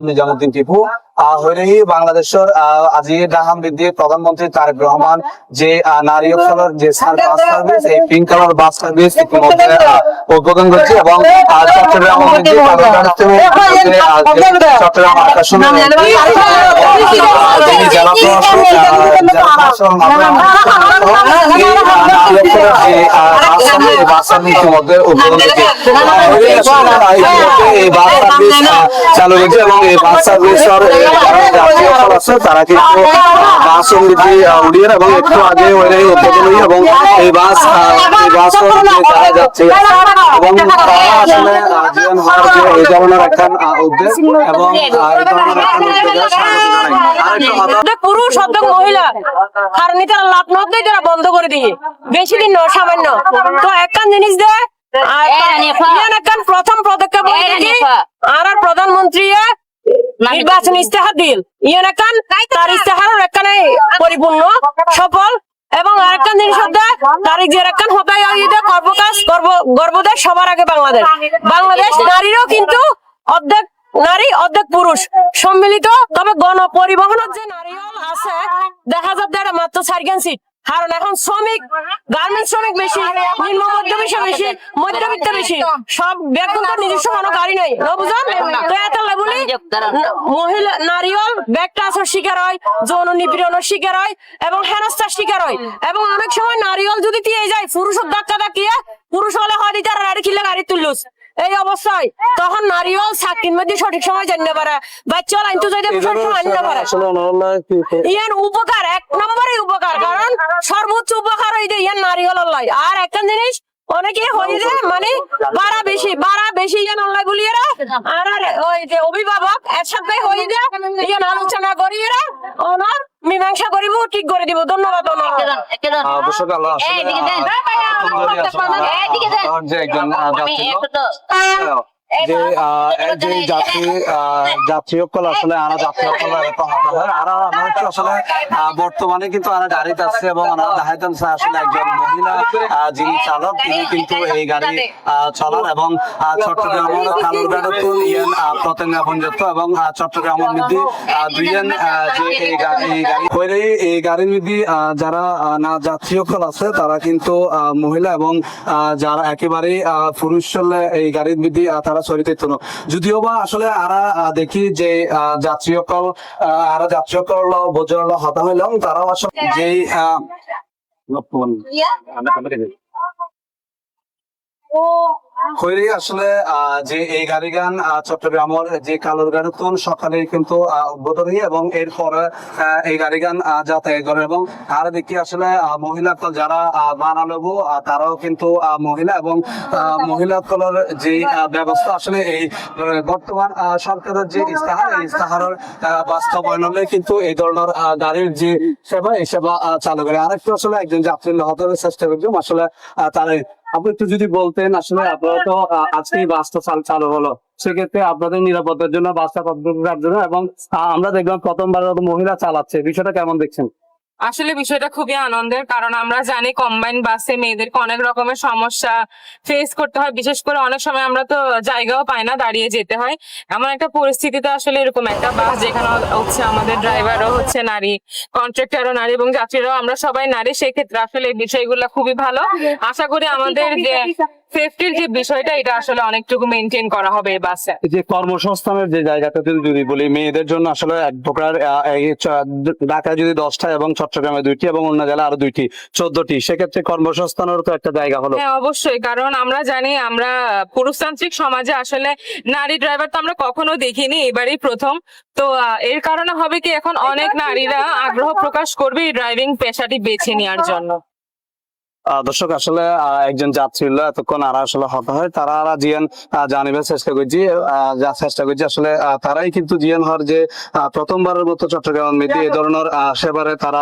নিজামুদ্দিন টিপু হইলেই বাংলাদেশের আজি ডাহাম বৃদ্ধি প্রধানমন্ত্রী তারেক রহমান যে নারী অপশনের যে বাস সার্ভিস এই পিঙ্ক কালার বাস সার্ভিস ইতিমধ্যে উদ্বোধন করছে এবং চট্টগ্রাম চট্টগ্রাম আকাশন জেলা বাস সার্ভিস ইতিমধ্যে উদ্বোধন করছে এই বাস সার্ভিস চালু হয়েছে এবং এই বাস সার্ভিসের আছে তারা কিন্তু বাস সমৃদ্ধি উড়িয়ে এবং একটু আগে উদ্বোধন হই এবং এই বাস যারা যাচ্ছে এবং তারা আসলে জীবন হওয়ার যে এই ধরনের একখান উদ্যোগ এবং এই ধরনের একখান পুরুষ অর্ধেক মহিলা কারণ তারা লাভ নয় তারা বন্ধ করে দিয়ে বেশি দিন নয় সামান্য তো একখান জিনিস দেয় প্রথম পদক্ষেপ আর প্রধানমন্ত্রী নির্বাচন ইস্তেহার দিল তার ইস্তেহার একখানে পরিপূর্ণ সফল এবং আরেকটা জিনিস তারিখ যে একখান হতাই কর্মকাজ গর্বদেশ সবার আগে বাংলাদেশ নারীরও কিন্তু অর্ধেক নারী অর্ধেক পুরুষ সম্মিলিত তবে গণপরিবহনের যে নারীও আছে দেখা যাচ্ছে মাত্র 4 সিট কারণ এখন শ্রমিক গার্মেন্টস শ্রমিক বেশি নিম্ন মধ্যবিত্ত বেশি মধ্যবিত্ত বেশি সব ব্যক্তি নিজস্ব কোনো গাড়ি নাই বুঝলেন তো এত বলি মহিলা নারীও ব্যাগটা আসার শিকার হয় যৌন নিপীড়নের শিকার হয় এবং হেনস্থার শিকার হয় এবং অনেক সময় নারীও যদি দিয়ে যায় পুরুষের ধাক্কা ধাক্কিয়ে পুরুষ হলে হয় তারা গাড়ি কিনলে গাড়ি তুললুস এই অবস্থায় তখন নারীও চাকরির মধ্যে সঠিক সময় জানতে পারে বাচ্চা আনতে যাইতে আনতে পারে ইয়ার উপকার 1 নম্বরে উপকার কারণ সর্বোচ্চ উপকার হয়ে যায় ইয়ার নারী হল আর একটা জিনিস অনেকে হয়ে যায় মানে বাড়া বেশি ইয়ান অনলাই বলি এরা আর ওই যে অভিভাবক একসাথে হয়ে যায় ইয়ান আলোচনা করি এরা ওনার মীমাংসা করিব ঠিক করে দিব ধন্যবাদ যাত্রী আসলে আসলে বর্তমানে কিন্তু গাড়িতে আছে এবং আসলে একজন মহিলা যিনি চালক তিনি কিন্তু এই গাড়ি চালান এবং চট্টগ্রামের কালুরঘাট প্রত্যঙ্গাপনযুক্ত এবং চট্টগ্রামের মধ্যে দুইজন যে এই গাড়ির মধ্যে যারা যাত্রী আছে তারা কিন্তু মহিলা এবং যারা একেবারে পুরুষ এই গাড়ির মধ্যে তারা চরিত্র যদিও বা আসলে আরা দেখি যে যাত্রী বোঝার হতা হইলাম তারাও আসলে যে আসলে যে এই গাড়ি গান চট্টগ্রামের যে কালুরঘাট সকালে কিন্তু উদ্বোধন এবং এরপরে এই গাড়ি গান যাতায়াত করে এবং আর দেখি আসলে মহিলা যারা বানালো তারাও কিন্তু মহিলা এবং মহিলা কলের যে ব্যবস্থা আসলে এই বর্তমান সরকারের যে ইস্তাহার এই ইস্তাহারের বাস্তবায়ন হলে কিন্তু এই ধরনের গাড়ির যে সেবা এই সেবা চালু করে আরেকটু আসলে একজন যাত্রী হতে চেষ্টা করছিলাম আসলে তারা আপনি একটু যদি বলতেন আসলে আপনারা তো আজকে বাসটা চালু হলো সেক্ষেত্রে আপনাদের নিরাপত্তার জন্য বাসটা করার জন্য এবং আমরা দেখলাম প্রথমবার মহিলা চালাচ্ছে বিষয়টা কেমন দেখছেন? আসলে বিষয়টা খুবই আনন্দের কারণ আমরা জানি কম্বাইন বাসে মেয়েদেরকে অনেক রকমের সমস্যা ফেস করতে হয় বিশেষ করে অনেক সময় আমরা তো জায়গাও পাই না দাঁড়িয়ে যেতে হয় এমন একটা পরিস্থিতিতে আসলে এরকম একটা বাস যেখানে হচ্ছে আমাদের ড্রাইভারও হচ্ছে নারী কন্ট্রাক্টরও নারী এবং যাত্রীরাও আমরা সবাই নারী সেক্ষেত্রে আসলে এই বিষয়গুলো খুবই ভালো আশা করি আমাদের যে সেফটির যে বিষয়টা এটা আসলে অনেকটুকু মেনটেন করা হবে এই বাসে যে কর্মসংস্থানের যে জায়গাটা যদি বলি মেয়েদের জন্য আসলে এক প্রকার ঢাকায় যদি 10টা এবং চট্টগ্রামে 2টি এবং অন্য জেলায় আরো 2টি 14টি সেক্ষেত্রে কর্মসংস্থানের তো একটা জায়গা হলো হ্যাঁ অবশ্যই কারণ আমরা জানি আমরা পুরুষতান্ত্রিক সমাজে আসলে নারী ড্রাইভার তো আমরা কখনো দেখিনি এবারই প্রথম তো এর কারণে হবে কি এখন অনেক নারীরা আগ্রহ প্রকাশ করবে এই ড্রাইভিং পেশাটি বেছে নেওয়ার জন্য দর্শক আসলে একজন যাত্রী এতক্ষণ আর আসলে হতা হয় তারা জিয়ান জানিবার চেষ্টা করছি আসলে তারাই কিন্তু জিয়ান হওয়ার যে প্রথমবারের মতো চট্টগ্রামের মধ্যে এই ধরনের সেবারে তারা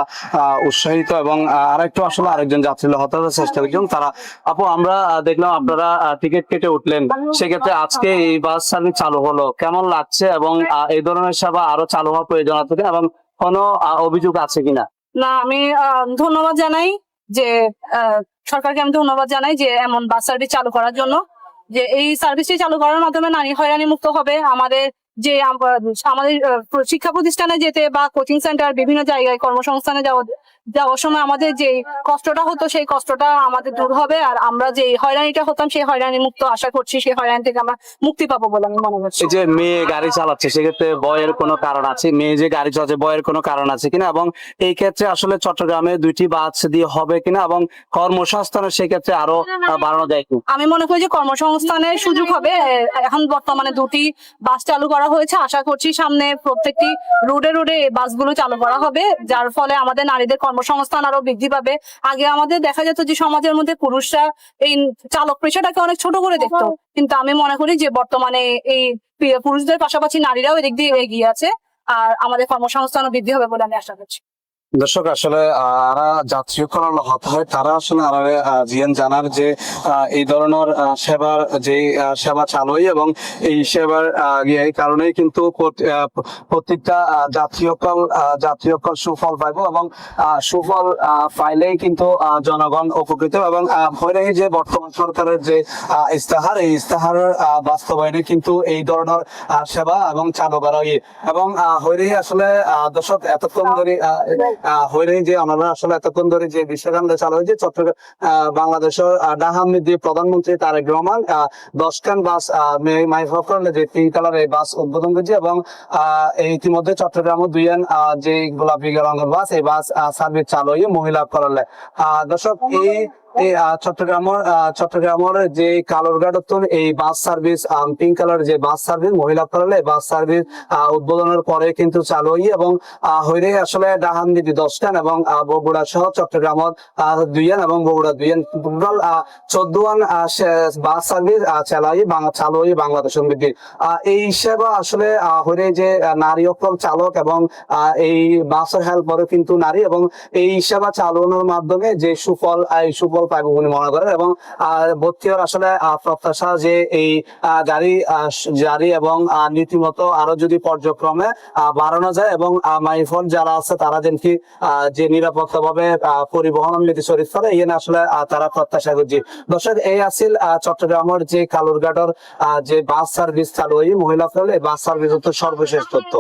উৎসাহিত এবং আরেকটু আসলে আরেকজন যাত্রী হতার চেষ্টা করছেন তারা আপু আমরা দেখলাম আপনারা টিকিট কেটে উঠলেন সেক্ষেত্রে আজকে এই বাস সার্ভিস চালু হলো কেমন লাগছে এবং এই ধরনের সেবা আরো চালু হওয়ার প্রয়োজন আছে এবং কোনো অভিযোগ আছে কিনা? না আমি ধন্যবাদ জানাই যে সরকারকে আমি ধন্যবাদ জানাই যে এমন বাস সার্ভিস চালু করার জন্য যে এই সার্ভিসটি চালু করার মাধ্যমে নারী হয়রানি মুক্ত হবে আমাদের যে আমাদের শিক্ষা প্রতিষ্ঠানে যেতে বা কোচিং সেন্টার বিভিন্ন জায়গায় কর্মসংস্থানে যাওয়ার সময় আমাদের যে কষ্টটা হতো সেই কষ্টটা আমাদের দূর হবে, আর আমরা যে হয়রানিটা হতাম সেই হয়রানি মুক্ত আশা করছি, সেই হয়রানি থেকে আমরা মুক্তি পাবো বলে আমি মনে করছি। এই যে মেয়ে গাড়ি চালাচ্ছে সেক্ষেত্রে বয়ের কোনো কারণ আছে, মেয়ে যে গাড়ি চালাচ্ছে বয়ের কোনো কারণ আছে কিনা, এবং এই ক্ষেত্রে আসলে চট্টগ্রামে 2টি বাস দিয়ে হবে কিনা, এবং কর্মসংস্থানের সেক্ষেত্রে আরো বাড়ানো যায় কি? আমি মনে করি যে কর্মসংস্থানের সুযোগ হবে। এখন বর্তমানে 2টি বাস চালু করা হয়েছে, আশা করছি সামনে প্রত্যেকটি রোডে রোডে এই বাসগুলো চালু করা হবে, যার ফলে আমাদের নারীদের কর্মসংস্থান আরো বৃদ্ধি পাবে। আগে আমাদের দেখা যেত যে সমাজের মধ্যে পুরুষরা এই চালক পেশাটাকে অনেক ছোট করে দেখতো, কিন্তু আমি মনে করি যে বর্তমানে এই পুরুষদের পাশাপাশি নারীরাও এদিক দিয়ে এগিয়ে আছে, আর আমাদের কর্মসংস্থানও বৃদ্ধি হবে বলে আমি আশা করছি। দর্শক আসলে যারা যাত্রীকরণ হতে হয় তারা আসলে জিয়ান জানার যে এই ধরনের সেবার যে সেবা চালুই এবং এই সেবার এই কারণেই কিন্তু প্রত্যেকটা যাত্রীকল সুফল পাইব, এবং সুফল পাইলেই কিন্তু জনগণ উপকৃত হবে। এবং হয়ে যে বর্তমান সরকারের যে ইস্তাহার, এই ইস্তাহারের বাস্তবায়নে কিন্তু এই ধরনের সেবা এবং চালু করা হয়। এবং হয়ে আসলে দর্শক এতক্ষণ ধরে হয়ে যে আমরা আসলে এতক্ষণ ধরে যে বিশ্বকান্দে চালু হয়েছে চট্টগ্রাম বাংলাদেশের ডাহামৃদ্ধি প্রধানমন্ত্রী তারেক রহমান 10খান বাস মাইফকরণে যে 3 কালার এই বাস উদ্বোধন করেছে, এবং ইতিমধ্যে চট্টগ্রামের 2 যে গোলাপি রঙের বাস এই বাস সার্ভিস চালু হয়ে মহিলা করলে দর্শক এই চট্টগ্রামের যে কালুরঘাট এই বাস সার্ভিস পিঙ্ক কালার যে বাস সার্ভিস মহিলা করলে বাস সার্ভিস উদ্বোধনের পরে কিন্তু চালু হই, এবং হইলে আসলে ডাহামৃদ্ধি 10খান এবং বগুড়া সহ চট্টগ্রামের 2 এবং বগুড়া 2 টোটাল 14 বাস সার্ভিস চালু হই বাংলাদেশ সমৃদ্ধি। এই সেবা আসলে হইলে যে নারী অকল চালক এবং এই বাসের হেল্পারও কিন্তু নারী, এবং এই সেবা চালানোর মাধ্যমে যে সুফল পাইব বলে মনে করেন। এবং ভর্তির আসলে প্রত্যাশা যে এই জারি এবং নীতিমতো আরো যদি পর্যায়ক্রমে বাড়ানো যায়, এবং মাইফল যারা আছে তারা যেন কি যে নিরাপত্তা ভাবে পরিবহন নীতি শরীর করে ইয়ে আসলে তারা প্রত্যাশা করছি। দর্শক এই আছিল চট্টগ্রামের যে কালুরঘাটের যে বাস সার্ভিস চালু হয়ে মহিলা ফেলে বাস সার্ভিস সর্বশেষ তথ্য।